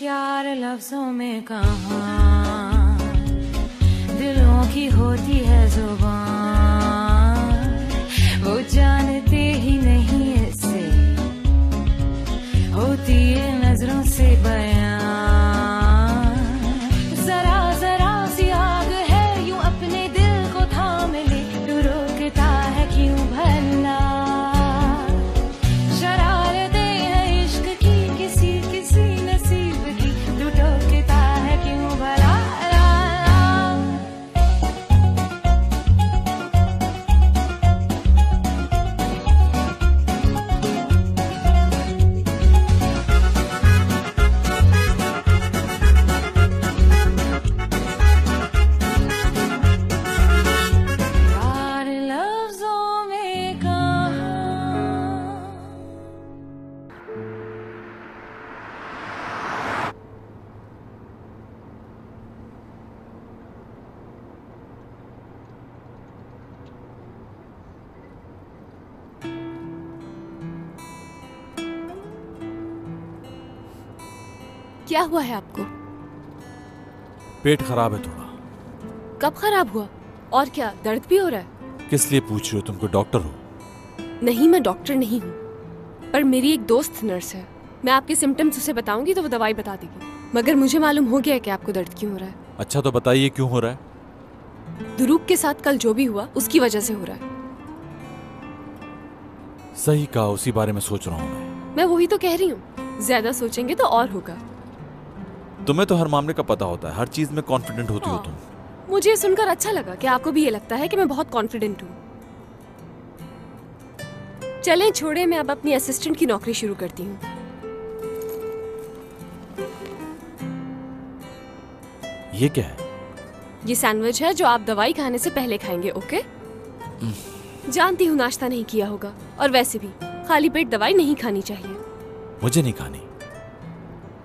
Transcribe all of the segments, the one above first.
यार लफ्जों में कहाँ दिलों की होती है जुबान, वो जानते ही नहीं इससे होती है नजरों से बयां। जरा जरा सी आग है यूं अपने दिल को थाम ले, तू रोकता है क्यों भला? क्या हुआ है आपको? पेट खराब है थोड़ा। कब खराब हुआ? और क्या दर्द भी हो रहा है? किस लिए पूछ रही हो? तुम कोई डॉक्टर हो? नहीं, मैं डॉक्टर नहीं हूँ, पर मेरी एक दोस्त नर्स है। मैं आपके सिम्टम्स उसे बताऊंगी तो वो दवाई बता देगी। मगर मुझे मालूम हो गया है कि आपको दर्द क्यों हो रहा है। अच्छा तो बताइए क्यों हो रहा है? दुरूप के साथ कल जो भी हुआ उसकी वजह से हो रहा है। सही कहा, उसी बारे में सोच रहा हूँ मैं वही तो कह रही हूँ, ज्यादा सोचेंगे तो और होगा। तुम्हें तो हर मामले का पता होता है, हर चीज में कॉन्फिडेंट होती हो तुम। मुझे सुनकर अच्छा लगा कि आपको भी ये लगता है कि मैं बहुत कॉन्फिडेंट हूँ। चलें छोड़े, मैं अब अपनी असिस्टेंट की नौकरी शुरू करती हूँ। ये क्या है? ये सैंडविच है जो आप दवाई खाने से पहले खाएंगे। ओके? जानती हूँ नाश्ता नहीं किया होगा, और वैसे भी खाली पेट दवाई नहीं खानी चाहिए। मुझे नहीं खानी।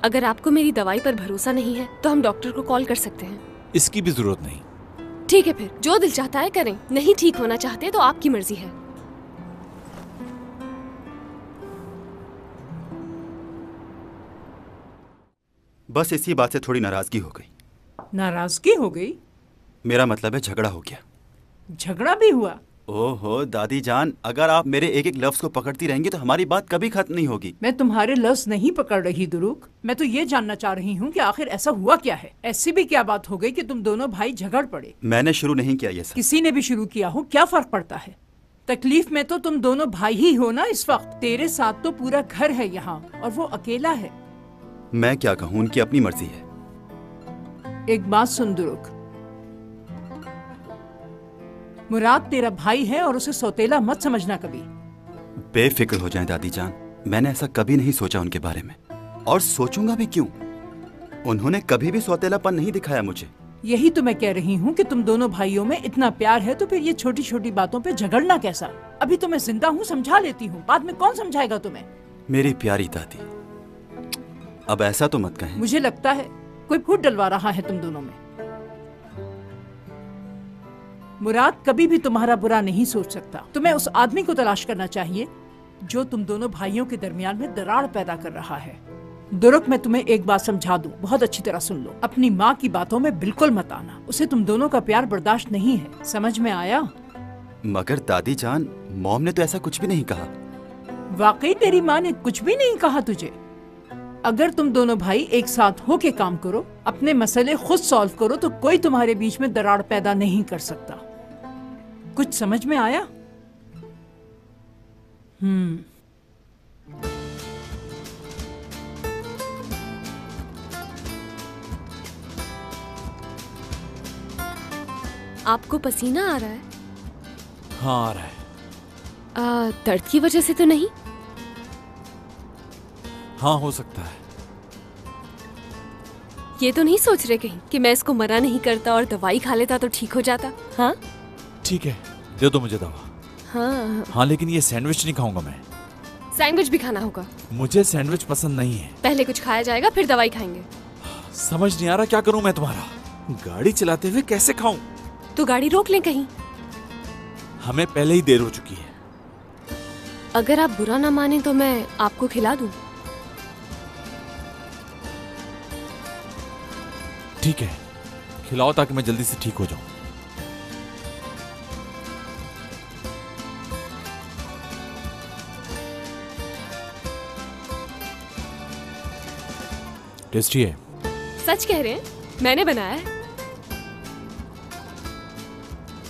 अगर आपको मेरी दवाई पर भरोसा नहीं है तो हम डॉक्टर को कॉल कर सकते हैं। इसकी भी जरूरत नहीं। ठीक है, फिर जो दिल चाहता है करें। नहीं ठीक होना चाहते तो आपकी मर्जी है। बस इसी बात से थोड़ी नाराजगी हो गई। नाराजगी हो गई? मेरा मतलब है झगड़ा हो गया। झगड़ा भी हुआ? ओहो दादी जान, अगर आप मेरे एक एक लफ्ज को पकड़ती रहेंगी तो हमारी बात कभी खत्म नहीं होगी। मैं तुम्हारे लफ्ज नहीं पकड़ रही दुरुक, मैं तो ये जानना चाह रही हूँ कि आखिर ऐसा हुआ क्या है। ऐसी भी क्या बात हो गई कि तुम दोनों भाई झगड़ पड़े? मैंने शुरू नहीं किया ये सब। किसी ने भी शुरू किया हो, क्या फर्क पड़ता है? तकलीफ में तो तुम दोनों भाई ही हो ना इस वक्त। तेरे साथ तो पूरा घर है यहाँ और वो अकेला है। मैं क्या कहूँ, उनकी अपनी मर्जी है। एक बात सुन दुरुक, मुराद तेरा भाई है और उसे सौतेला मत समझना कभी। बेफिक्र हो जाएं दादी जान, मैंने ऐसा कभी नहीं सोचा उनके बारे में, और सोचूंगा भी क्यों। उन्होंने कभी भी सौतेलापन नहीं दिखाया मुझे। यही तो मैं कह रही हूँ कि तुम दोनों भाइयों में इतना प्यार है तो फिर ये छोटी छोटी बातों पे झगड़ना कैसा? अभी तो मैं जिंदा हूँ, समझा लेती हूँ, बाद में कौन समझाएगा तुम्हें? मेरी प्यारी दादी, अब ऐसा तो मत कहें। मुझे लगता है कोई फूट डलवा रहा है तुम दोनों में। मुराद कभी भी तुम्हारा बुरा नहीं सोच सकता। तुम्हें उस आदमी को तलाश करना चाहिए जो तुम दोनों भाइयों के दरमियान में दरार पैदा कर रहा है। दुरुक, मैं तुम्हें एक बात समझा दूं, बहुत अच्छी तरह सुन लो। अपनी माँ की बातों में बिल्कुल मत आना, उसे तुम दोनों का प्यार बर्दाश्त नहीं है। समझ में आया? मगर दादी जान, मॉम ने तो ऐसा कुछ भी नहीं कहा। वाकई तेरी माँ ने कुछ भी नहीं कहा तुझे? अगर तुम दोनों भाई एक साथ होके काम करो, अपने मसले खुद सॉल्व करो, तो कोई तुम्हारे बीच में दरार पैदा नहीं कर सकता। कुछ समझ में आया? आपको पसीना आ रहा है? हाँ आ रहा है। दर्द की वजह से तो नहीं? हाँ हो सकता है। ये तो नहीं सोच रहे कहीं कि मैं इसको मना नहीं करता और दवाई खा लेता तो ठीक हो जाता? हाँ ठीक है, दे दो मुझे दवा। हाँ लेकिन ये सैंडविच नहीं खाऊंगा मैं। सैंडविच भी खाना होगा? मुझे सैंडविच पसंद नहीं है। पहले कुछ खाया जाएगा फिर दवाई खाएंगे। समझ नहीं आ रहा क्या करूं मैं तुम्हारा। गाड़ी चलाते हुए कैसे खाऊं? तो गाड़ी रोक लें कहीं। हमें पहले ही देर हो चुकी है। अगर आप बुरा ना माने तो मैं आपको खिला दूं। ठीक है, खिलाओ ताकि मैं जल्दी से ठीक हो जाऊं। टेस्टी है। सच कह रहे हैं? मैंने बनाया है।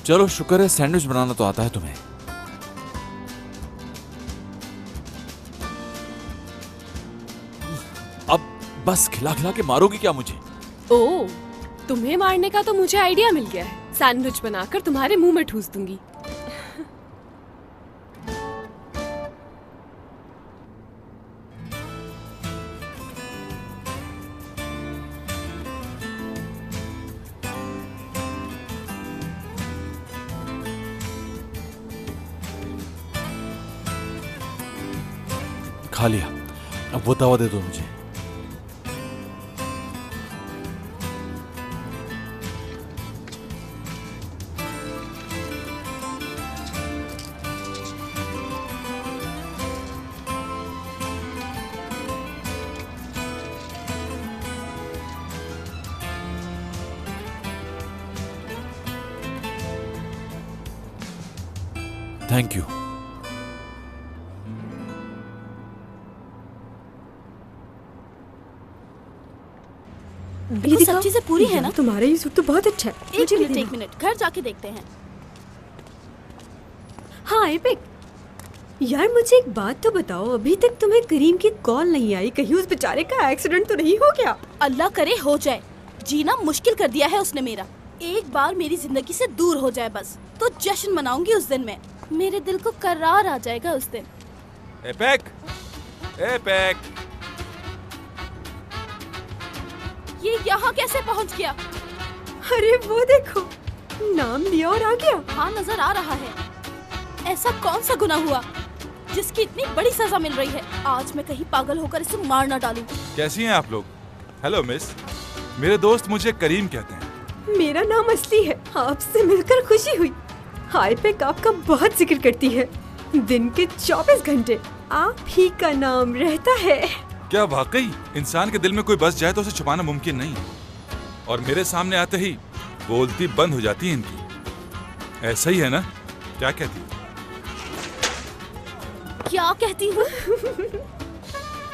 चलो शुक्र है सैंडविच बनाना तो आता है तुम्हें। अब बस खिला खिला के मारोगी क्या मुझे? ओह, तुम्हें मारने का तो मुझे आइडिया मिल गया है। सैंडविच बनाकर तुम्हारे मुंह में ठूस दूंगी। खा लिया, अब वो तवा दे दो मुझे। Thank you. ये सब चीजें पूरी है ना? तुम्हारा ये सूट तो बहुत अच्छा है। एक मिनट, घर जाके देखते हैं। हाँ एपिक, यार मुझे एक बात तो बताओ, अभी तक तुम्हें करीम की कॉल नहीं आई? कहीं उस बेचारे का एक्सीडेंट तो नहीं हो गया? अल्लाह करे हो जाए। जीना मुश्किल कर दिया है उसने मेरा। एक बार मेरी जिंदगी से दूर हो जाए बस, तो जश्न मनाऊंगी उस दिन में। मेरे दिल को करार आ जाएगा उस दिन। APEC, APEC. ये यहाँ कैसे पहुँच गया? अरे वो देखो, नाम लिया और आ गया। हाँ नजर आ रहा है। ऐसा कौन सा गुनाह हुआ जिसकी इतनी बड़ी सजा मिल रही है? आज मैं कहीं पागल होकर इसे मार ना डालूं। कैसी हैं आप लोग? हेलो मिस, मेरे दोस्त मुझे करीम कहते हैं। मेरा नाम असली है। आपसे मिलकर खुशी हुई। हाय पे आपका बहुत जिक्र करती है। दिन के 24 घंटे आप ही का नाम रहता है। क्या वाकई इंसान के दिल में कोई बस जाए तो उसे छुपाना मुमकिन नहीं है, और मेरे सामने आते ही बोलती बंद हो जाती है इनकी। ऐसा ही है ना? क्या कहती है? क्या कहती हूँ?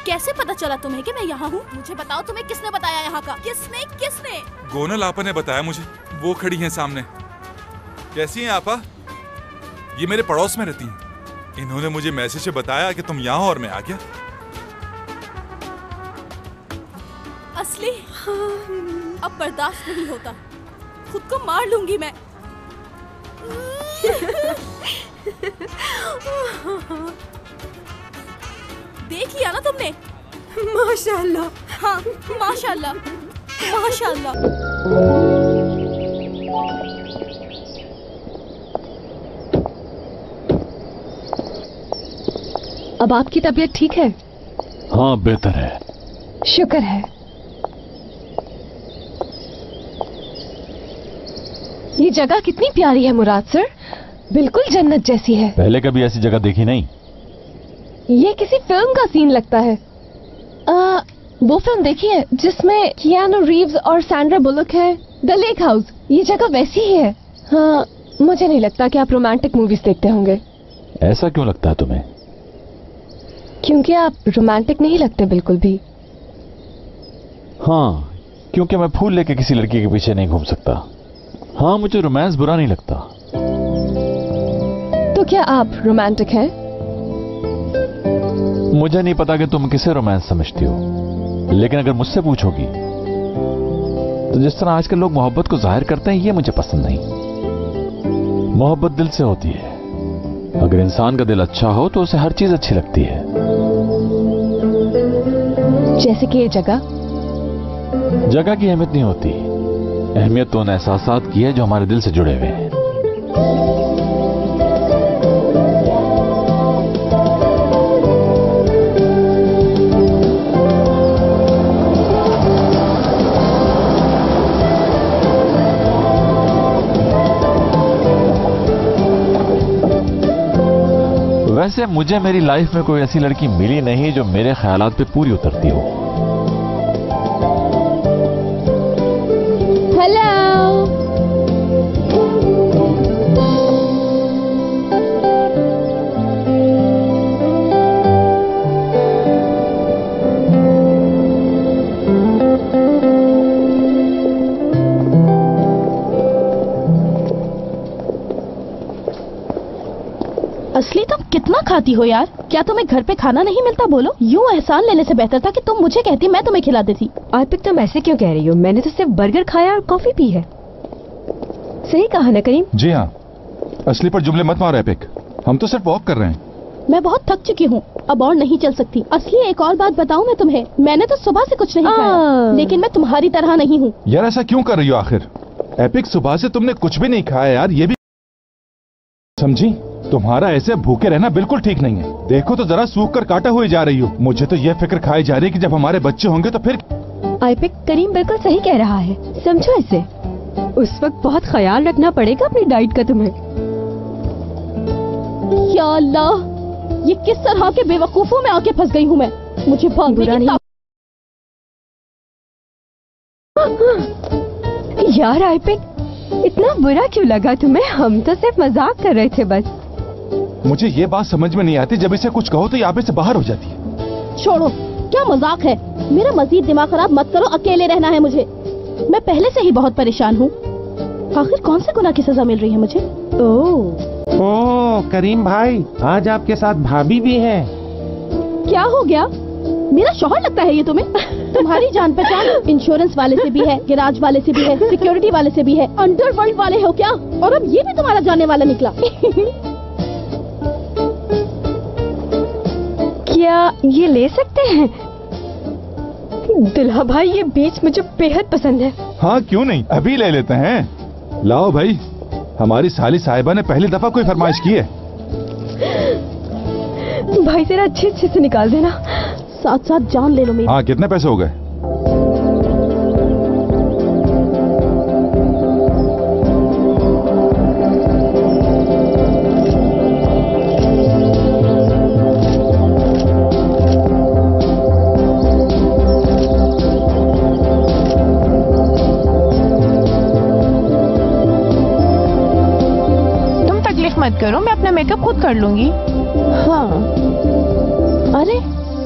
कैसे पता चला तुम्हें कि मैं यहाँ हूँ? मुझे बताओ, तुम्हें किसने बताया यहाँ का? किसने किसने? गोनल आपा ने बताया मुझे। वो खड़ी हैं सामने। कैसी हैं आपा? ये मेरे पड़ोस में रहती हैं। इन्होंने मुझे मैसेज से बताया कि तुम यहाँ हो और मैं आ गया। असली अब बर्दाश्त नहीं होता, खुद को मार लूंगी मैं। देख लिया ना तुमने? माशाल्लाह। हाँ माशाल्लाह, माशाल्लाह। अब आपकी तबीयत ठीक है? हाँ बेहतर है। शुक्र है। ये जगह कितनी प्यारी है मुराद सर, बिल्कुल जन्नत जैसी है। पहले कभी ऐसी जगह देखी नहीं। ये किसी फिल्म का सीन लगता है। वो फिल्म देखी है जिसमें कियानो रीव्स और सैंड्रा बुलक है, द लेक हाउस? ये जगह वैसी ही है। हाँ, मुझे नहीं लगता कि आप रोमांटिक मूवीज देखते होंगे। ऐसा क्यों लगता है तुम्हें? क्योंकि आप रोमांटिक नहीं लगते बिल्कुल भी। हाँ, क्योंकि मैं फूल लेके किसी लड़की के पीछे नहीं घूम सकता। हाँ, मुझे रोमांस बुरा नहीं लगता। तो क्या आप रोमांटिक हैं? मुझे नहीं पता कि तुम किसे रोमांस समझती हो, लेकिन अगर मुझसे पूछोगी तो जिस तरह आजकल लोग मोहब्बत को जाहिर करते हैं, ये मुझे पसंद नहीं। मोहब्बत दिल से होती है। अगर इंसान का दिल अच्छा हो तो उसे हर चीज अच्छी लगती है। जैसे कि ये जगह की अहमियत नहीं होती, अहमियत तो उन एहसासात की है जो हमारे दिल से जुड़े हुए हैं। वैसे मुझे मेरी लाइफ में कोई ऐसी लड़की मिली नहीं जो मेरे ख्यालात पे पूरी उतरती हो। खाती हो यार? क्या तुम्हें घर पे खाना नहीं मिलता? बोलो। यूँ एहसान लेने से बेहतर था कि तुम मुझे कहती, मैं तुम्हें खिला देती। आतिक तुम ऐसे क्यों कह रही हो? मैंने तो सिर्फ बर्गर खाया और कॉफी पी है। सही कहा ना करीम? जी हाँ, असली पर जुमले मत मारो एपिक, हम तो सिर्फ वॉक कर रहे हैं। मैं बहुत थक चुकी हूँ, अब और नहीं चल सकती। असली एक और बात बताऊँ मैं तुम्हें, मैंने तो सुबह से कुछ नहीं खाया, लेकिन मैं तुम्हारी तरह नहीं हूँ। यार ऐसा क्यों कर रही हो आखिर? एपिक सुबह से तुमने कुछ भी नहीं खाया यार, ये भी समझी? तुम्हारा ऐसे भूखे रहना बिल्कुल ठीक नहीं है। देखो तो जरा सूख कर काटा हुए जा रही हो। मुझे तो ये फिक्र खाई जा रही है कि जब हमारे बच्चे होंगे तो फिर। आतिक करीम बिल्कुल सही कह रहा है, समझो इसे। उस वक्त बहुत ख्याल रखना पड़ेगा अपनी डाइट का तुम्हें। या अल्लाह, ये किस तरह के बेवकूफों में आके फंस गई हूँ मैं। मुझे बुरा नहीं। यार आतिक, इतना बुरा क्यों लगा तुम्हें? हम तो सिर्फ मजाक कर रहे थे बस। मुझे ये बात समझ में नहीं आती, जब इसे कुछ कहो तो यहाँ पे से बाहर हो जाती है। छोड़ो, क्या मजाक है? मेरा मजीद दिमाग खराब मत करो, अकेले रहना है मुझे। मैं पहले से ही बहुत परेशान हूँ। आखिर कौन से गुनाह की सजा मिल रही है मुझे? ओह करीम भाई, आज आपके साथ भाभी भी है। क्या हो गया? मेरा शौहर लगता है ये तुम्हें? तुम्हारी जान पहचान इंश्योरेंस वाले से भी है, गैराज वाले से भी है, सिक्योरिटी वाले से भी है, अंडरवर्ल्ड वाले हो क्या? और अब ये भी तुम्हारा जानने वाला निकला। क्या ये ले सकते हैं? दुल्हा भाई, ये बीच मुझे बेहद पसंद है। हाँ क्यों नहीं, अभी ले लेते हैं। लाओ भाई, हमारी साली साहिबा ने पहली दफा कोई फरमाइश की है। भाई जरा अच्छे से निकाल देना। साथ साथ जान ले लो मेरी। हाँ, कितने पैसे हो गए? मत करो, मैं अपना मेकअप खुद कर लूंगी। हाँ,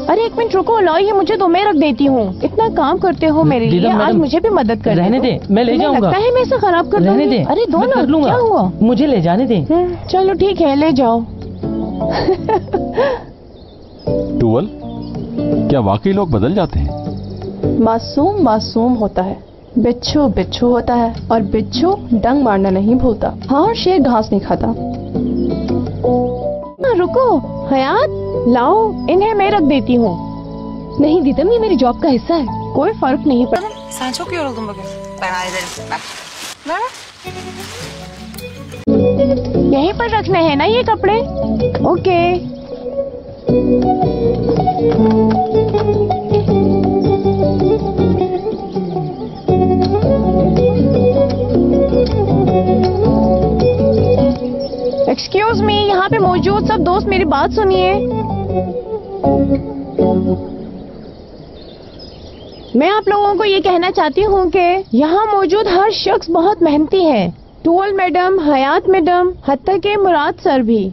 अरे एक मिनट रुको, लाओ ये मुझे दो, मैं रख देती हूँ। इतना काम करते हो मेरे लिए, आज मुझे भी मदद कर। रहने दे, मैं ले जाऊंगा। लगता है मैं इसे खराब कर दूंगी। रहने दे, अरे दो ना, क्या हुआ? मुझे ले जाने दे। चलो ठीक है, ले जाओ। टूवल, क्या वाकई लोग बदल जाते हैं? मासूम मासूम होता है, बिच्छू बिच्छू होता है, और बिच्छू डंग मारना नहीं भूलता। हाँ, और शेर घास नहीं खाता। रुको हयात, लाओ इन्हें मैं रख देती हूँ। नहीं दीदम, ये मेरी जॉब का हिस्सा है, कोई फर्क नहीं पड़ता। Sen çok yoruldun bugün. Ben hallederim. Bak. Ver. यहीं पर रखने हैं ना ये कपड़े? ओके। एक्सक्यूज मी, यहाँ पे मौजूद सब दोस्त मेरी बात सुनिए। मैं आप लोगों को ये कहना चाहती हूँ कि यहाँ मौजूद हर शख्स बहुत मेहनती है। टूवल मैडम, हयात मैडम, हत्ता के मुराद सर भी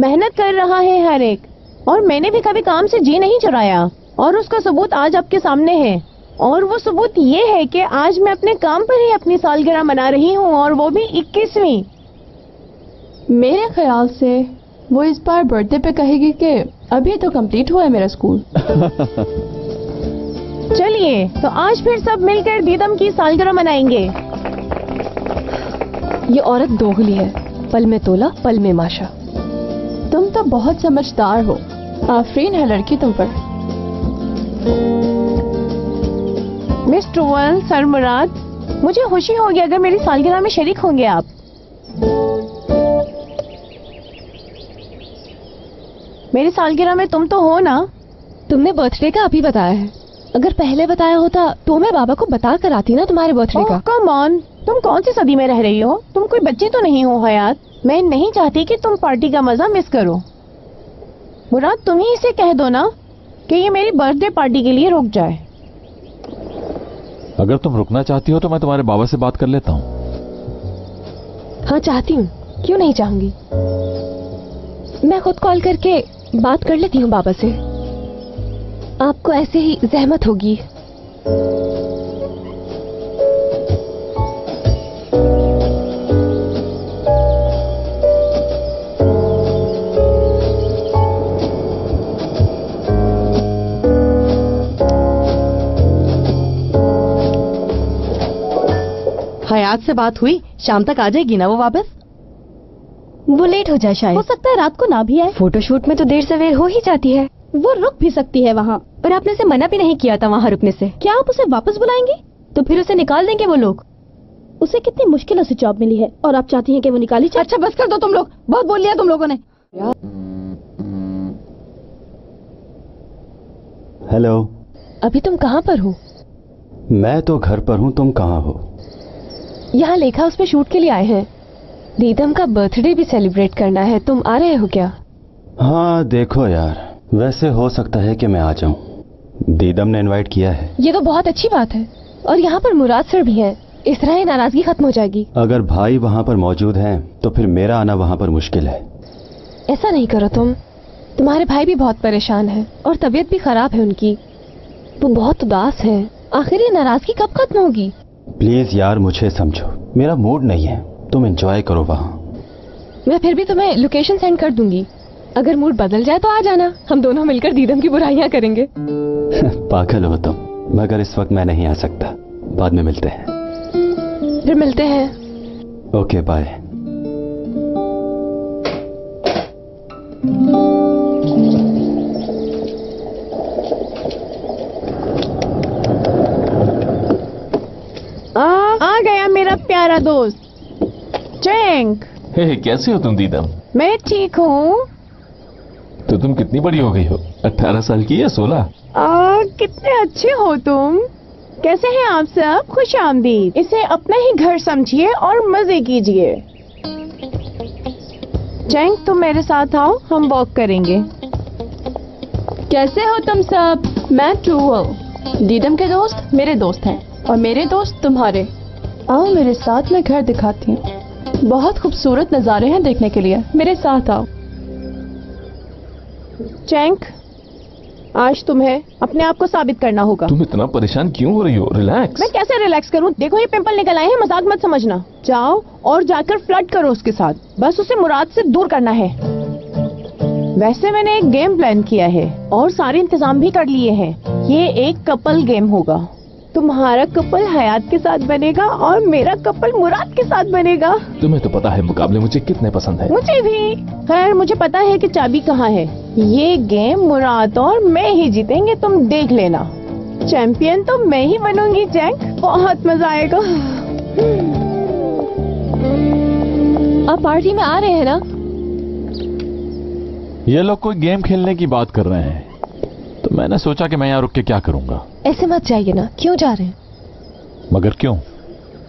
मेहनत कर रहा है हर एक। और मैंने भी कभी काम से जी नहीं चुराया, और उसका सबूत आज आपके सामने है। और वो सबूत ये है कि आज मैं अपने काम पर ही अपनी सालगिरह मना रही हूँ, और वो भी 21वीं। मेरे ख्याल से वो इस बार बर्थडे पे कहेगी कि अभी तो कंप्लीट हुआ है मेरा स्कूल। चलिए तो आज फिर सब मिलकर दीदम की सालगिरह मनाएंगे। ये औरत दोगली है, पल में तोला पल में माशा। तुम तो बहुत समझदार हो, आफरीन है लड़की तुम पर। मिस टूवल, सर मुराद, मुझे खुशी होगी अगर मेरी सालगिरह में शरीक होंगे आप। मेरी सालगिरह में तुम तो हो ना? तुमने बर्थडे का अभी बताया है, अगर पहले बताया होता तो मैं बाबा को बता कर आती ना तुम्हारे बर्थडे का। कम ऑन, तुम कौन सी सदी में रह रही हो? तुम कोई बच्ची तो नहीं हो हयात। मैं नहीं चाहती कि तुम पार्टी का मजा मिस करो। मुराद, तुम ही इसे कह दो ना कि ये मेरी बर्थडे पार्टी के लिए रुक जाए। अगर तुम रुकना चाहती हो तो मैं तुम्हारे बाबा से बात कर लेता हूँ। हाँ चाहती हूँ, क्यों नहीं चाहूंगी। मैं खुद कॉल करके बात कर लेती हूँ बाबा से, आपको ऐसे ही जहमत होगी। हयात से बात हुई, शाम तक आ जाएगी ना वो वापस? वो लेट हो जाए शायद। हो सकता है रात को ना भी आए। फोटोशूट में तो देर सवेर हो ही जाती है। वो रुक भी सकती है वहाँ। और आपने उसे मना भी नहीं किया था वहाँ रुकने से। क्या आप उसे वापस बुलाएंगे? तो फिर उसे निकाल देंगे वो लोग। उसे कितनी मुश्किलों से जॉब मिली है और आप चाहती हैं कि वो निकाली जाए? अच्छा बस कर दो तुम लोग, बहुत बोल लिया तुम लोगों ने। हेलो। अभी तुम कहाँ पर हो? मैं तो घर पर हूँ, तुम कहाँ हो? यहाँ लेखा हाउस पे शूट के लिए आए हैं। दीदम का बर्थडे भी सेलिब्रेट करना है, तुम आ रहे हो क्या? हाँ देखो यार, वैसे हो सकता है कि मैं आ जाऊँ, दीदम ने इनवाइट किया है। ये तो बहुत अच्छी बात है। और यहाँ पर मुराद सर भी हैं, इस तरह ही नाराजगी खत्म हो जाएगी। अगर भाई वहाँ पर मौजूद हैं तो फिर मेरा आना वहाँ पर मुश्किल है। ऐसा नहीं करो तुम्हारे भाई भी बहुत परेशान है और तबीयत भी खराब है उनकी। वो बहुत उदास है। आखिर ये नाराजगी कब खत्म होगी? प्लीज यार मुझे समझो, मेरा मूड नहीं है, तुम एंजॉय करो वहाँ। मैं फिर भी तुम्हें लोकेशन सेंड कर दूंगी, अगर मूड बदल जाए तो आ जाना, हम दोनों मिलकर दीदम की बुराइयां करेंगे। पागल हो तुम, मगर इस वक्त मैं नहीं आ सकता, बाद में मिलते हैं। फिर मिलते हैं। Okay bye. आ गया मेरा प्यारा दोस्त चैंक। हे कैसे हो तुम दीदम? मैं ठीक हूँ। तो तुम कितनी बड़ी हो गई हो, 18 साल की या 16? कितने अच्छे हो तुम। कैसे हैं आप सब? खुश आमदीद। इसे अपना ही घर समझिए और मजे कीजिए। चैंक तुम मेरे साथ आओ, हम वॉक करेंगे। कैसे हो तुम सब? मैं ट्रूअल, दीदम के दोस्त मेरे दोस्त हैं और मेरे दोस्त तुम्हारे। आओ मेरे साथ, मैं घर दिखाती हूँ। बहुत खूबसूरत नज़ारे हैं देखने के लिए, मेरे साथ आओ। चैंक आज तुम्हें अपने आप को साबित करना होगा। तुम इतना परेशान क्यों हो रही हो? रिलैक्स। मैं कैसे रिलैक्स करूं? देखो ये पिंपल निकल आए हैं, मजाक मत समझना। जाओ और जाकर फ्लर्ट करो उसके साथ, बस उसे मुराद से दूर करना है। वैसे मैंने एक गेम प्लान किया है और सारे इंतजाम भी कर लिए हैं। ये एक कपल गेम होगा। तुम्हारा कपल हयात के साथ बनेगा और मेरा कपल मुराद के साथ बनेगा। तुम्हें तो पता है मुकाबले मुझे कितने पसंद है। मुझे भी। खैर मुझे पता है कि चाबी कहाँ है। ये गेम मुराद और मैं ही जीतेंगे, तुम देख लेना। चैंपियन तो मैं ही बनूंगी जैक, बहुत मजा आएगा। आप पार्टी में आ रहे हैं ना? ये लोग कोई गेम खेलने की बात कर रहे हैं, तो मैंने सोचा कि मैं यहाँ रुक के क्या करूंगा। ऐसे मत जाइए ना। क्यों जा रहे हैं? मगर क्यों?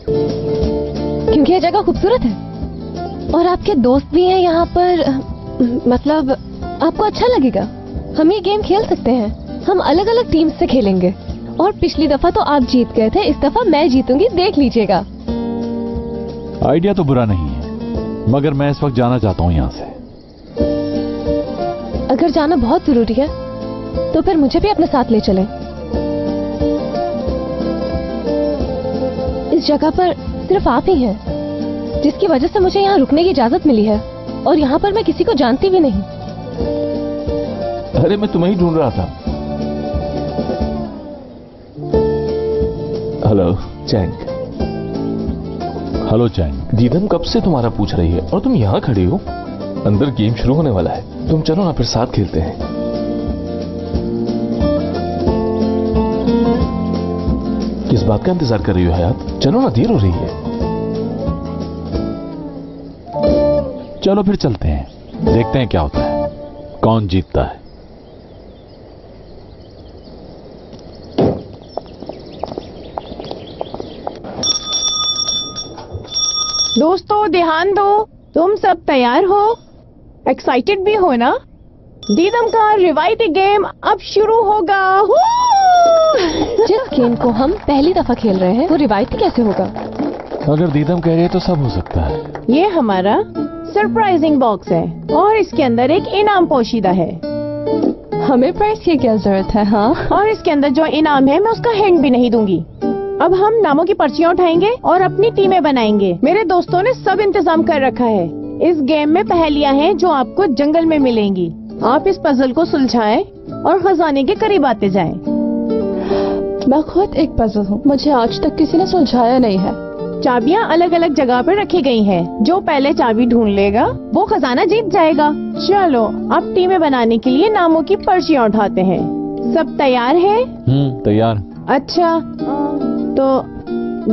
क्योंकि ये जगह खूबसूरत है और आपके दोस्त भी हैं यहाँ पर। मतलब आपको अच्छा लगेगा। हम ये गेम खेल सकते हैं। हम अलग अलग टीम से खेलेंगे और पिछली दफा तो आप जीत गए थे, इस दफा मैं जीतूंगी, देख लीजिएगा। आइडिया तो बुरा नहीं है, मगर मैं इस वक्त जाना चाहता हूँ यहाँ से। अगर जाना बहुत जरूरी है तो फिर मुझे भी अपने साथ ले चलें। इस जगह पर सिर्फ आप ही हैं जिसकी वजह से मुझे यहाँ रुकने की इजाजत मिली है और यहाँ पर मैं किसी को जानती भी नहीं। अरे मैं तुम्हें ही ढूंढ रहा था। हेलो चैंक। हेलो चैंक। दीदम कब से तुम्हारा पूछ रही है और तुम यहाँ खड़ी हो? अंदर गेम शुरू होने वाला है, तुम चलो ना फिर साथ खेलते हैं। किस बात का इंतजार कर रही हो हयात? चलो ना, देर हो रही है। चलो फिर चलते हैं, देखते हैं क्या होता है, कौन जीतता है। दोस्तों ध्यान दो, तुम सब तैयार हो? एक्साइटेड भी हो ना? दीदम का रिवायती गेम अब शुरू होगा। जिस गेम को हम पहली दफा खेल रहे हैं वो रिवायती कैसे होगा? अगर दीदम कह रही है तो सब हो सकता है। ये हमारा सरप्राइजिंग बॉक्स है और इसके अंदर एक इनाम पोशीदा है। हमें प्राइस की क्या जरूरत है? हाँ, और इसके अंदर जो इनाम है मैं उसका हिंट भी नहीं दूंगी। अब हम नामों की पर्चियां उठाएंगे और अपनी टीमें बनाएंगे। मेरे दोस्तों ने सब इंतजाम कर रखा है। इस गेम में पहेलियां हैं जो आपको जंगल में मिलेंगी। आप इस पजल को सुलझाएं और खजाने के करीब आते जाएं। मैं खुद एक पजल हूँ, मुझे आज तक किसी ने सुलझाया नहीं है। चाबियाँ अलग अलग जगह पर रखी गई हैं। जो पहले चाबी ढूंढ लेगा वो खजाना जीत जाएगा। चलो अब टीमें बनाने के लिए नामों की पर्चियाँ उठाते हैं। सब तैयार है? तैयार। अच्छा तो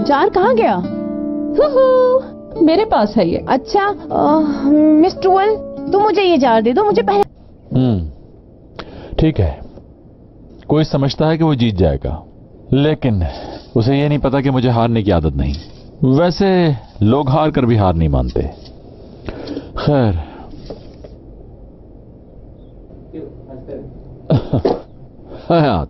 जार कहाँ गया? मेरे पास है ये। अच्छा मिस ट्रूअल तुम मुझे ये जार दे दो, मुझे पहले। ठीक है। कोई समझता है कि वो जीत जाएगा, लेकिन उसे ये नहीं पता कि मुझे हारने की आदत नहीं। वैसे लोग हार कर भी हार नहीं मानते। खैर हयात,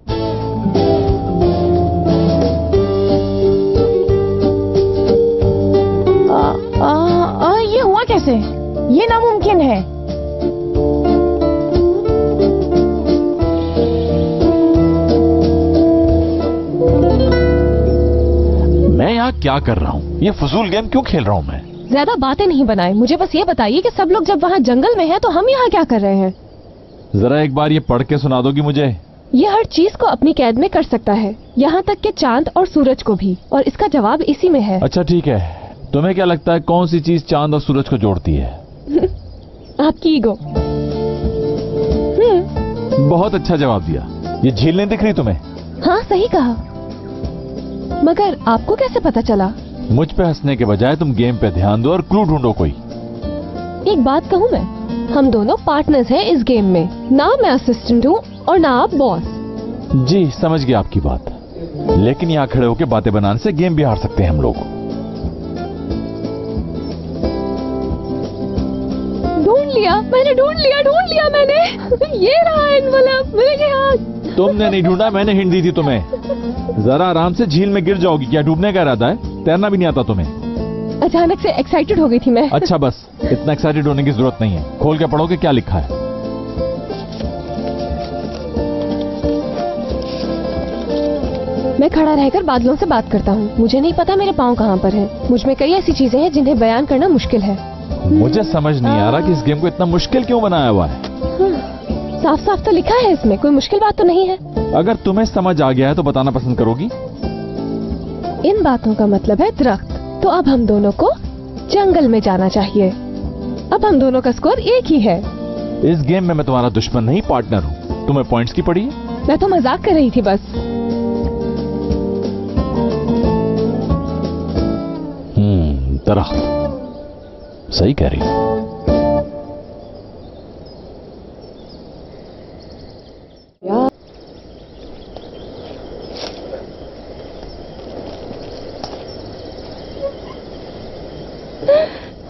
ये हुआ कैसे? ये नामुमकिन है। मैं यहाँ क्या कर रहा हूँ? ये फजूल गेम क्यों खेल रहा हूँ मैं? ज्यादा बातें नहीं बनाए, मुझे बस ये बताइए कि सब लोग जब वहाँ जंगल में हैं तो हम यहाँ क्या कर रहे हैं? जरा एक बार ये पढ़ के सुना दोगी मुझे? ये हर चीज को अपनी कैद में कर सकता है, यहाँ तक कि चांद और सूरज को भी, और इसका जवाब इसी में है। अच्छा ठीक है, तुम्हें क्या लगता है कौन सी चीज चांद और सूरज को जोड़ती है? आपकी ईगो। बहुत अच्छा जवाब दिया। ये झील नहीं दिख रही तुम्हें? हाँ सही कहा, मगर आपको कैसे पता चला? मुझ पे हंसने के बजाय तुम गेम पे ध्यान दो और क्लू ढूंढो कोई। एक बात कहूँ मैं, हम दोनों पार्टनर्स हैं इस गेम में। ना मैं असिस्टेंट हूँ और ना आप बॉस। जी समझ गया आपकी बात, लेकिन यहाँ खड़े होकर बातें बनाने से गेम भी हार सकते हैं हम लोग। ढूंढ लिया मैंने, ढूंढ लिया मैंने। ये रहा एनवेलप, मिल गया। तुमने नहीं ढूंढा, मैंने हिंट दी थी तुम्हें। जरा आराम से, झील में गिर जाओगी। क्या डूबने का इरादा है? तैरना भी नहीं आता तुम्हें? अचानक से एक्साइटेड हो गई थी मैं। अच्छा बस, इतना एक्साइटेड होने की जरूरत नहीं है। खोल के पढ़ोगे क्या लिखा है। मैं खड़ा रहकर बादलों से बात करता हूँ। मुझे नहीं पता मेरे पाँव कहाँ पर हैं। मुझ में कई ऐसी चीजें हैं जिन्हें बयान करना मुश्किल है। मुझे समझ नहीं आ रहा कि इस गेम को इतना मुश्किल क्यों बनाया हुआ है। साफ साफ तो लिखा है इसमें, कोई मुश्किल बात तो नहीं है। अगर तुम्हें समझ आ गया है तो बताना पसंद करोगी? इन बातों का मतलब है दरख्त। तो अब हम दोनों को जंगल में जाना चाहिए। अब हम दोनों का स्कोर एक ही है। इस गेम में मैं तुम्हारा दुश्मन नहीं, पार्टनर हूँ। तुम्हें पॉइंट्स की पड़ी है? मैं तो मजाक कर रही थी बस। दरख्त, सही कह रही हो।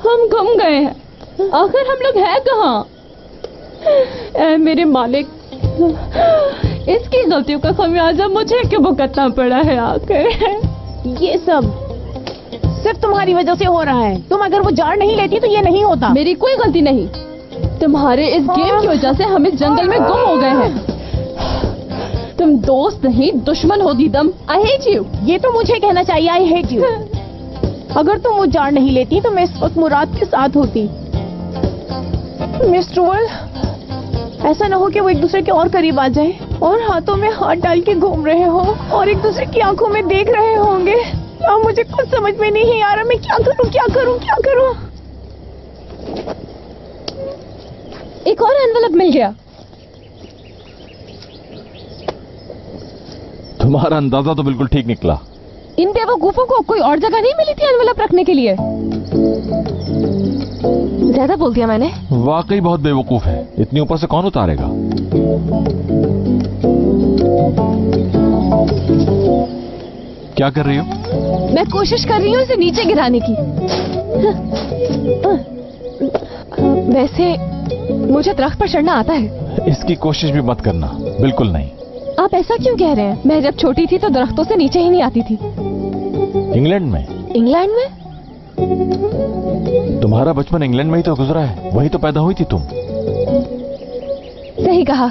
हम गुम गए हैं, आखिर हम लोग हैं कहाँ? ऐ मेरे मालिक, इसकी गलतियों का खमियाजा मुझे क्यों भुगतना पड़ा है आखिर? ये सब सिर्फ तुम्हारी वजह से हो रहा है। तुम अगर वो जार नहीं लेती तो ये नहीं होता। मेरी कोई गलती नहीं, तुम्हारे इस गेम की वजह से हम इस जंगल में गुम हो गए हैं। तुम दोस्त नहीं दुश्मन हो दीदम। I hate you. ये तो मुझे कहना चाहिए, आई हेट यू। अगर तुम वो जार नहीं लेती तो मैं इस वक्त मुराद के साथ होती। मिस ट्रूअल, ऐसा ना हो कि वो एक दूसरे के और करीब आ जाए और हाथों में हाथ डाल के घूम रहे हो और एक दूसरे की आंखों में देख रहे होंगे। अब मुझे कुछ समझ में नहीं आ रहा, मैं क्या करूं क्या करूं क्या करूं। एक और एनवेलप मिल गया। तुम्हारा अंदाजा तो बिल्कुल ठीक निकला। इन बेवकूफों को कोई और जगह नहीं मिली थी एनवेलप रखने के लिए? ज्यादा बोल दिया मैंने। वाकई बहुत बेवकूफ है, इतनी ऊपर से कौन उतारेगा? क्या कर रही हो? मैं कोशिश कर रही हूँ इसे नीचे गिराने की। वैसे मुझे दरख्त पर चढ़ना आता है। इसकी कोशिश भी मत करना, बिल्कुल नहीं। आप ऐसा क्यों कह रहे हैं? मैं जब छोटी थी तो दरख्तों से नीचे ही नहीं आती थी। इंग्लैंड में? इंग्लैंड में? तुम्हारा बचपन इंग्लैंड में ही तो गुजरा है, वही तो पैदा हुई थी तुम। सही कहा।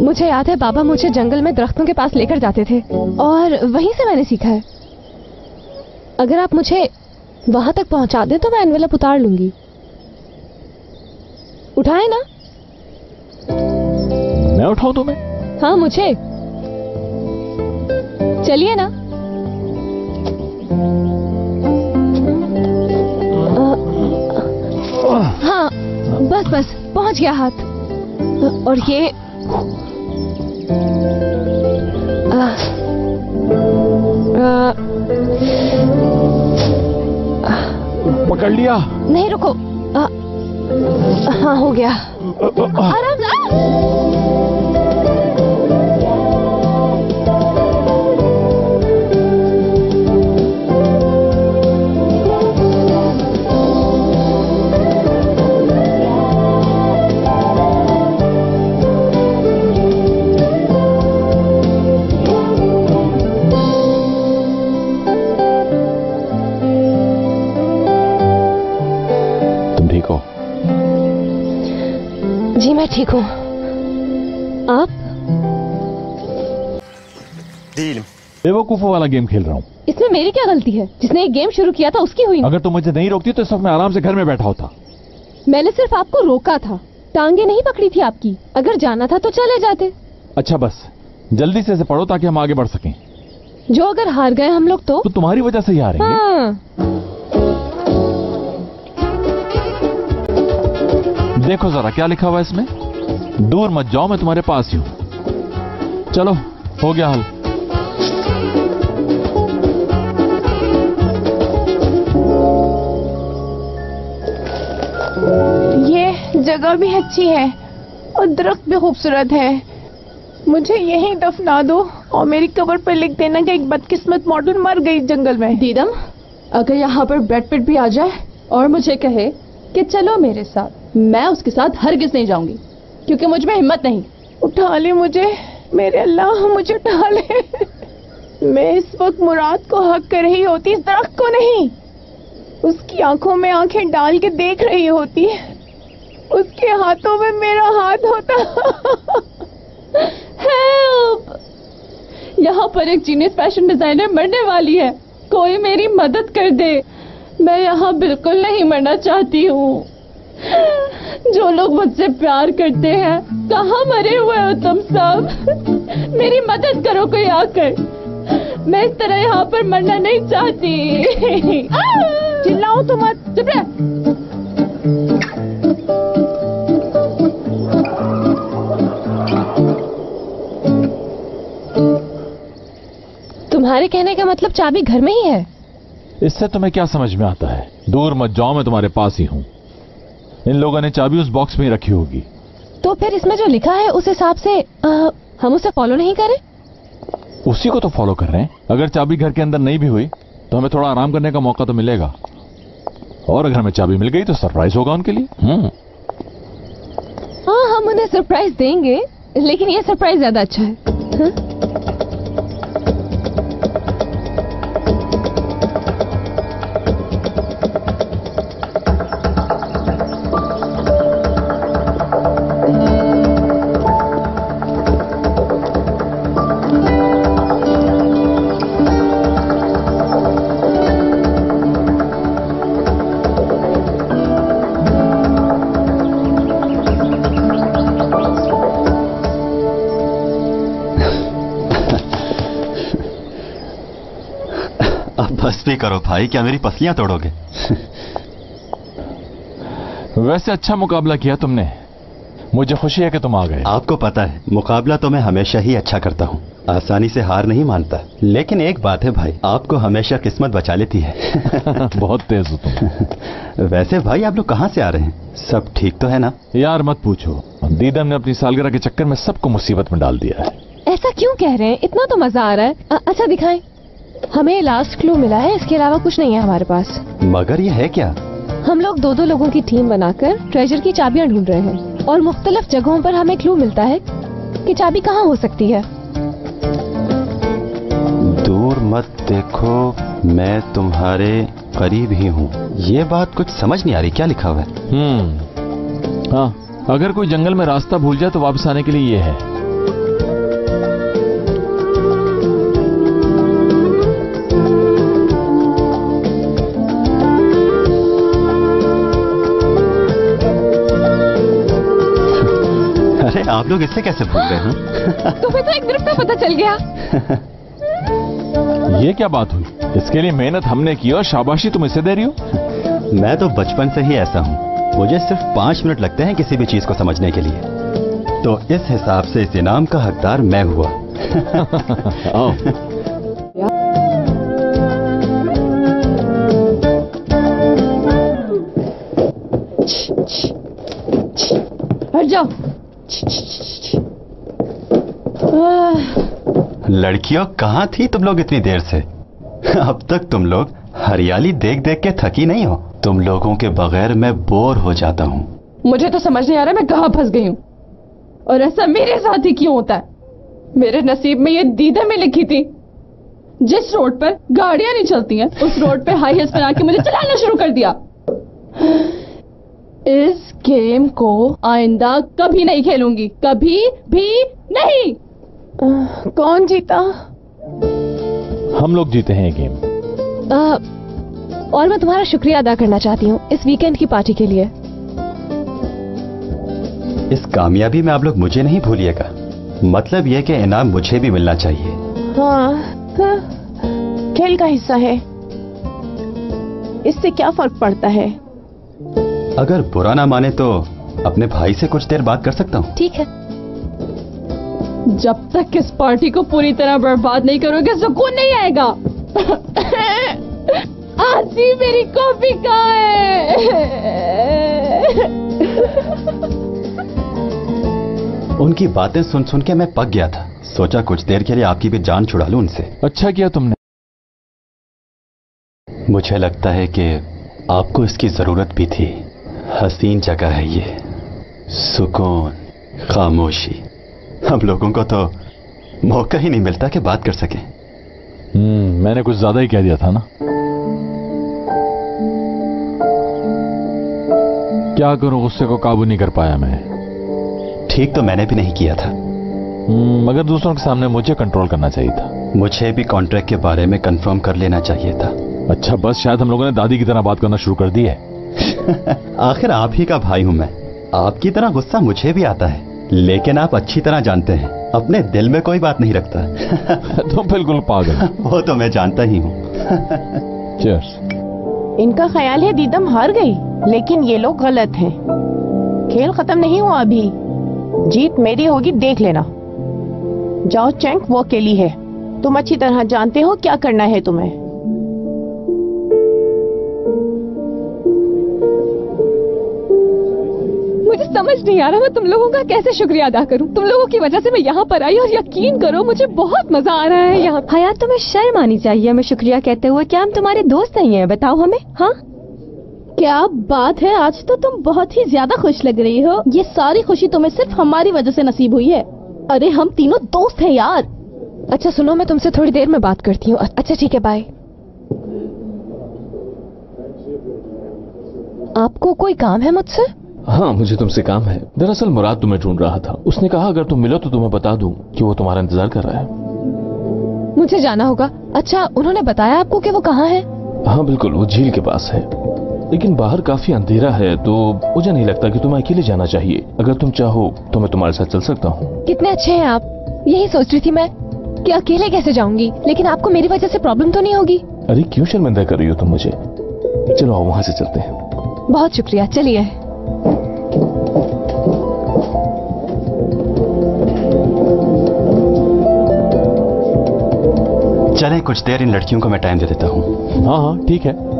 मुझे याद है बाबा मुझे जंगल में दरख्तों के पास लेकर जाते थे और वहीं से मैंने सीखा है। अगर आप मुझे वहां तक पहुंचा दें तो मैं एनवेलप उतार लूंगी। उठाए ना? मैं उठाऊं तुम्हें? हाँ मुझे। चलिए ना। बस बस पहुंच गया हाथ। और ये पकड़ लिया। नहीं रुको। हाँ हो गया। आराम से। जी मैं ठीक हूँ। आप? बेवकूफों वाला गेम खेल रहा हूँ। इसमें मेरी क्या गलती है? जिसने ये गेम शुरू किया था उसकी हुई। अगर तुम मुझे नहीं रोकती तो इस वक्त मैं आराम से घर में बैठा होता। मैंने सिर्फ आपको रोका था, टांगे नहीं पकड़ी थी आपकी। अगर जाना था तो चले जाते। अच्छा बस जल्दी से इसे पढ़ो ताकि हम आगे बढ़ सकें। जो अगर हार गए हम लोग तो तुम्हारी वजह से ही हारेंगे। हाँ। देखो जरा क्या लिखा हुआ है इसमें। दूर मत जाओ, मैं तुम्हारे पास ही हूं। चलो हो गया हल। ये जगह भी अच्छी है और दरख्त भी खूबसूरत है। मुझे यहीं दफना दो और मेरी कब्र पर लिख देना कि एक बदकिस्मत मॉडल मर गई जंगल में। दीदम, अगर यहाँ पर ब्रैड पिट भी आ जाए और मुझे कहे कि चलो मेरे साथ, मैं उसके साथ हरगिज नहीं जाऊंगी, क्योंकि मुझ में हिम्मत नहीं। उठा ले मुझे मेरे अल्लाह, मुझे उठा ले। मैं इस वक्त मुराद को हक कर रही होती, इस दरख्त को नहीं। उसकी आंखों में आंखें डाल के देख रही होती, उसके हाथों में मेरा हाथ होता। हेल्प! यहाँ पर एक जीनियस फैशन डिजाइनर मरने वाली है, कोई मेरी मदद कर दे। मैं यहाँ बिल्कुल नहीं मरना चाहती हूँ। जो लोग मुझसे प्यार करते हैं, कहाँ मरे हुए हो तुम सब? मेरी मदद करो कोई आकर। मैं इस तरह यहाँ पर मरना नहीं चाहती। चिल्लाओ तो मत। चुप रह। तुम्हारे कहने का मतलब चाबी घर में ही है? इससे तुम्हें क्या समझ में आता है? दूर मत जाओ, मैं तुम्हारे पास ही हूं। इन लोगों ने चाबी उस बॉक्स में ही रखी होगी। तो फिर इसमें जो लिखा है उस हिसाब से हम उसे फॉलो नहीं करें? उसी को तो फॉलो कर रहे हैं। अगर चाबी घर के अंदर नहीं भी हुई तो हमें थोड़ा आराम करने का मौका तो मिलेगा, और अगर हमें चाबी मिल गई तो सरप्राइज होगा उनके लिए। हाँ, हम उन्हें सरप्राइज देंगे, लेकिन ये सरप्राइज ज्यादा अच्छा है। हाँ? बस भी करो भाई, क्या मेरी पसलियां तोड़ोगे? वैसे अच्छा मुकाबला किया तुमने, मुझे खुशी है कि तुम आ गए। आपको पता है मुकाबला तो मैं हमेशा ही अच्छा करता हूँ, आसानी से हार नहीं मानता। लेकिन एक बात है भाई, आपको हमेशा किस्मत बचा लेती है। बहुत तेज हो तुम। वैसे भाई आप लोग कहाँ से आ रहे हैं? सब ठीक तो है ना? यार मत पूछो, दीदम ने अपनी सालगिरह के चक्कर में सबको मुसीबत में डाल दिया है। ऐसा क्यों कह रहे हैं? इतना तो मजा आ रहा है। अच्छा दिखाएं। हमें लास्ट क्लू मिला है, इसके अलावा कुछ नहीं है हमारे पास। मगर ये है क्या? हम लोग दो लोगों की टीम बनाकर ट्रेजर की चाबियां ढूंढ रहे हैं, और मुख्तलिफ जगहों पर हमें क्लू मिलता है कि चाबी कहाँ हो सकती है। दूर मत देखो, मैं तुम्हारे करीब ही हूँ। ये बात कुछ समझ नहीं आ रही, क्या लिखा हुआ है? हाँ, अगर कोई जंगल में रास्ता भूल जाए तो वापस आने के लिए ये है। आप लोग इससे कैसे भूल गए? तुम्हें तो एक मिनट में पता चल गया। ये क्या बात हुई? इसके लिए मेहनत हमने की और शाबाशी तुम इसे दे रही हो? मैं तो बचपन से ही ऐसा हूँ, मुझे सिर्फ 5 मिनट लगते हैं किसी भी चीज को समझने के लिए, तो इस हिसाब से इस इनाम का हकदार मैं हुआ। हट जाओ। लड़कियों, कहाँ थी तुम लोग इतनी देर से? अब तक तुम लोग हरियाली देख देख के थकी नहीं हो? तुम लोगों के बगैर मैं बोर हो जाता हूँ। मुझे तो समझ नहीं आ रहा मैं कहाँ फंस गई हूँ, और ऐसा मेरे साथ ही क्यों होता है? मेरे नसीब में ये दीदा में लिखी थी, जिस रोड पर गाड़ियां नहीं चलती हैं उस रोड पे हाई हील्स पहना के मुझे चलाना शुरू कर दिया। इस गेम को आइंदा कभी नहीं खेलूंगी, कभी भी नहीं। कौन जीता? हम लोग जीते हैं ये गेम। और मैं तुम्हारा शुक्रिया अदा करना चाहती हूँ इस वीकेंड की पार्टी के लिए। इस कामयाबी में आप लोग मुझे नहीं भूलिएगा। मतलब यह कि इनाम मुझे भी मिलना चाहिए। हाँ, खेल का हिस्सा है, इससे क्या फर्क पड़ता है? अगर बुरा ना माने तो अपने भाई से कुछ देर बात कर सकता हूँ? ठीक है। जब तक इस पार्टी को पूरी तरह बर्बाद नहीं करोगे सुकून नहीं आएगा। आजी मेरी कॉफी कहाँ है? उनकी बातें सुन सुन के मैं पक गया था। सोचा कुछ देर के लिए आपकी भी जान छुड़ा लूं उनसे। अच्छा किया तुमने। मुझे लगता है कि आपको इसकी जरूरत भी थी। हसीन जगह है ये, सुकून, खामोशी। हम लोगों को तो मौका ही नहीं मिलता कि बात कर सके। मैंने कुछ ज्यादा ही कह दिया था ना। क्या करूं, गुस्से को काबू नहीं कर पाया मैं। ठीक तो मैंने भी नहीं किया था, मगर दूसरों के सामने मुझे कंट्रोल करना चाहिए था। मुझे भी कॉन्ट्रैक्ट के बारे में कंफर्म कर लेना चाहिए था। अच्छा बस, शायद हम लोगों ने दादी की तरह बात करना शुरू कर दी है। आखिर आप ही का भाई हूं मैं। आपकी तरह गुस्सा मुझे भी आता है, लेकिन आप अच्छी तरह जानते हैं अपने दिल में कोई बात नहीं रखता। तुम बिल्कुल पागल। वो तो मैं जानता ही हूँ। चीयर्स। इनका ख्याल है दीदम हार गई, लेकिन ये लोग गलत हैं। खेल खत्म नहीं हुआ अभी, जीत मेरी होगी, देख लेना। जाओ चैंक, वो अकेली है, तुम अच्छी तरह जानते हो क्या करना है तुम्हें। मुझे समझ नहीं आ रहा मैं तुम लोगों का कैसे शुक्रिया अदा करूं। तुम लोगों की वजह से मैं यहाँ पर आई और यकीन करो मुझे बहुत मजा आ रहा है यहाँ। हयात, तुम्हें शर्म आनी चाहिए हमें शुक्रिया कहते हुए। क्या हम तुम्हारे दोस्त नहीं है? बताओ हमें। हाँ, क्या बात है, आज तो तुम बहुत ही ज्यादा खुश लग रही हो। ये सारी खुशी तुम्हें सिर्फ हमारी वजह से नसीब हुई है। अरे हम तीनों दोस्त हैं यार। अच्छा सुनो, मैं तुमसे थोड़ी देर में बात करती हूँ। अच्छा ठीक है, बाय। आपको कोई काम है मुझसे? हाँ, मुझे तुमसे काम है। दरअसल मुराद तुम्हें ढूंढ रहा था। उसने कहा अगर तुम मिलो तो तुम्हें बता दूं कि वो तुम्हारा इंतजार कर रहा है। मुझे जाना होगा। अच्छा, उन्होंने बताया आपको कि वो कहाँ है? हाँ बिल्कुल, वो झील के पास है, लेकिन बाहर काफी अंधेरा है तो मुझे नहीं लगता कि तुम्हें अकेले जाना चाहिए। अगर तुम चाहो तो मैं तुम्हारे साथ चल सकता हूँ। कितने अच्छे हैं आप। यही सोच रही थी मैं कि अकेले कैसे जाऊंगी, लेकिन आपको मेरी वजह से प्रॉब्लम तो नहीं होगी? अरे क्यों शर्मिंदा कर रही हो तुम मुझे। चलो आओ वहाँ से चलते हैं। बहुत शुक्रिया, चलिए। चलें, कुछ देर इन लड़कियों को मैं टाइम दे देता हूँ। हाँ हाँ ठीक है।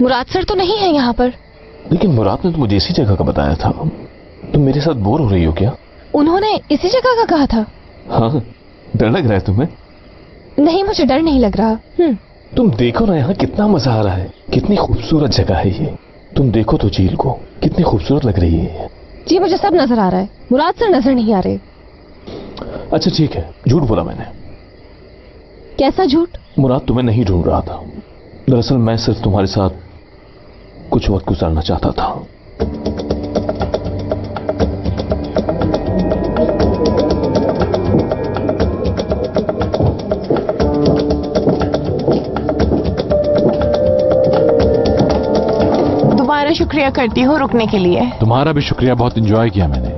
मुराद सर तो नहीं है यहाँ पर। लेकिन मुराद ने तो मुझे इसी जगह का बताया था। तुम मेरे साथ बोर हो रही हो क्या? उन्होंने इसी जगह का कहा था। हाँ, डर लग रहा है तुम्हें? नहीं, मुझे डर नहीं लग रहा। तुम देखो ना यहाँ कितना मजा आ रहा है। कितनी खूबसूरत जगह है ये। तुम देखो तो झील को, कितनी खूबसूरत लग रही है। जी मुझे सब नजर आ रहा है, मुराद सर नजर नहीं आ रहे। अच्छा ठीक है, झूठ बोला मैंने। कैसा झूठ? मुराद तुम्हें नहीं ढूंढ रहा था। दरअसल मैं सिर्फ तुम्हारे साथ कुछ वक्त गुजारना चाहता था। शुक्रिया करती हूँ रुकने के लिए। तुम्हारा भी शुक्रिया, बहुत एंजॉय किया मैंने।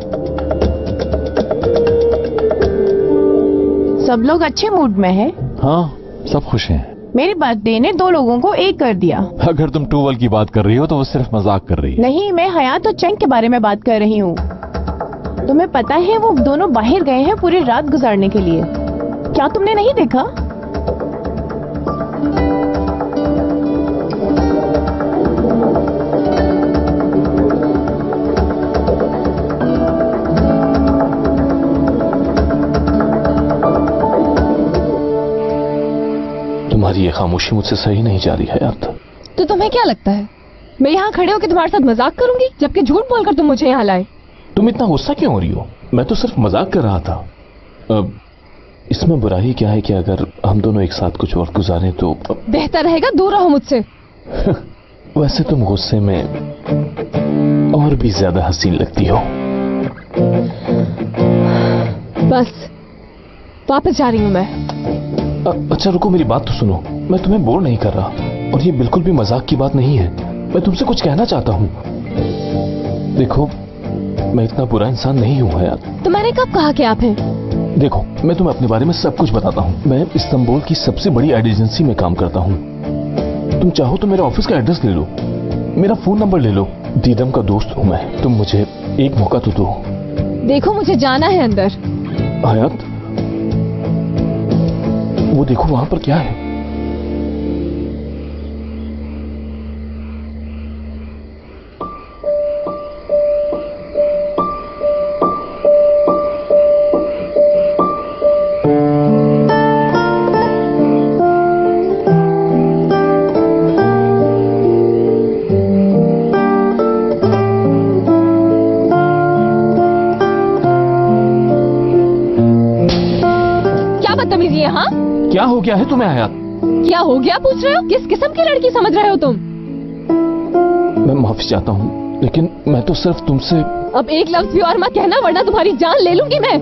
सब लोग अच्छे मूड में हैं। हाँ, सब खुश हैं। मेरी बर्थडे ने 2 लोगों को एक कर दिया। अगर तुम टूवल की बात कर रही हो तो वो सिर्फ मजाक कर रही है। नहीं, मैं हयात और चंग के बारे में बात कर रही हूँ। तुम्हें पता है वो दोनों बाहर गए हैं पूरी रात गुजारने के लिए। क्या तुमने नहीं देखा? तुम्हारी ये खामोशी मुझसे सही नहीं जा रही है यार। तो तुम्हें क्या लगता है मैं यहाँ खड़े होकर तुम्हारे साथ मजाक करूंगी, जबकि झूठ बोलकर तुम मुझे यहाँ लाए? तुम इतना गुस्सा क्यों हो रही हो? मैं तो सिर्फ मजाक कर रहा था। अब इसमें बुराई क्या है कि अगर हम दोनों एक साथ कुछ वक्त गुजारें तो बेहतर रहेगा दूर रहो मुझसे। वैसे तुम गुस्से में और भी ज्यादा हसीन लगती हो। बस वापस जा रही हूँ मैं। अच्छा रुको, मेरी बात तो सुनो। मैं तुम्हें बोर नहीं कर रहा और ये बिल्कुल भी मजाक की बात नहीं है। मैं तुमसे कुछ कहना चाहता हूँ। देखो, मैं इतना बुरा इंसान नहीं हूँ हयात। तो मैंने कब कहा कि आप हैं? देखो, मैं तुम्हें अपने बारे में सब कुछ बताता हूँ। मैं इस्तांबुल की सबसे बड़ी एड एजेंसी में काम करता हूँ। तुम चाहो तो मेरे ऑफिस का एड्रेस ले लो, मेरा फोन नंबर ले लो। दीदम का दोस्त हूँ मैं। तुम मुझे एक मौका तो दो। देखो, मुझे जाना है अंदर। हयात, वो देखो वहां पर क्या है। बदतमीजी है। हाँ, क्या हो गया है तुम्हें हयात? क्या हो गया पूछ रहे हो? किस किस्म की लड़की समझ रहे हो तुम? मैं माफी चाहता हूँ, लेकिन मैं तो सिर्फ तुमसे। अब एक लफ्ज भी और मत कहना, वरना तुम्हारी जान ले लूंगी मैं।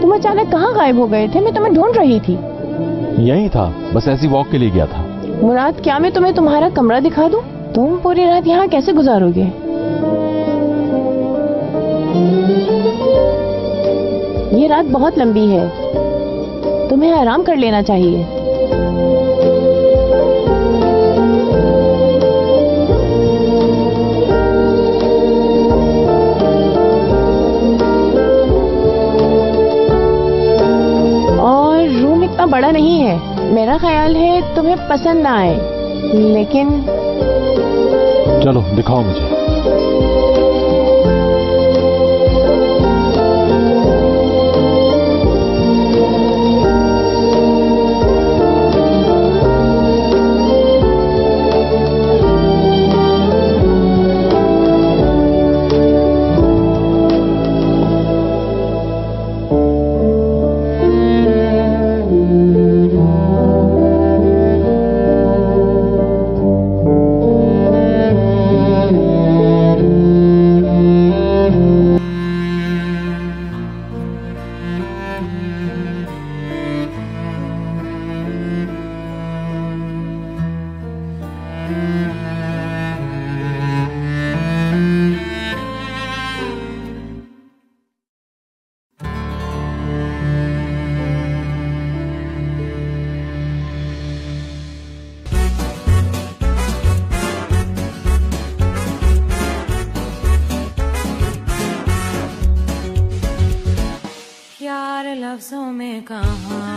तुम अचानक कहाँ गायब हो गए थे? मैं तुम्हें ढूंढ रही थी। यही था, बस ऐसी वॉक के लिए गया था। मुराद, क्या मैं तुम्हें तुम्हारा कमरा दिखा दूं? तुम पूरी रात यहाँ कैसे गुजारोगे? ये रात बहुत लंबी है, तुम्हें आराम कर लेना चाहिए। बड़ा नहीं है, मेरा ख्याल है तुम्हें पसंद ना आए, लेकिन चलो दिखाओ मुझे। लफ्जों में कहाँ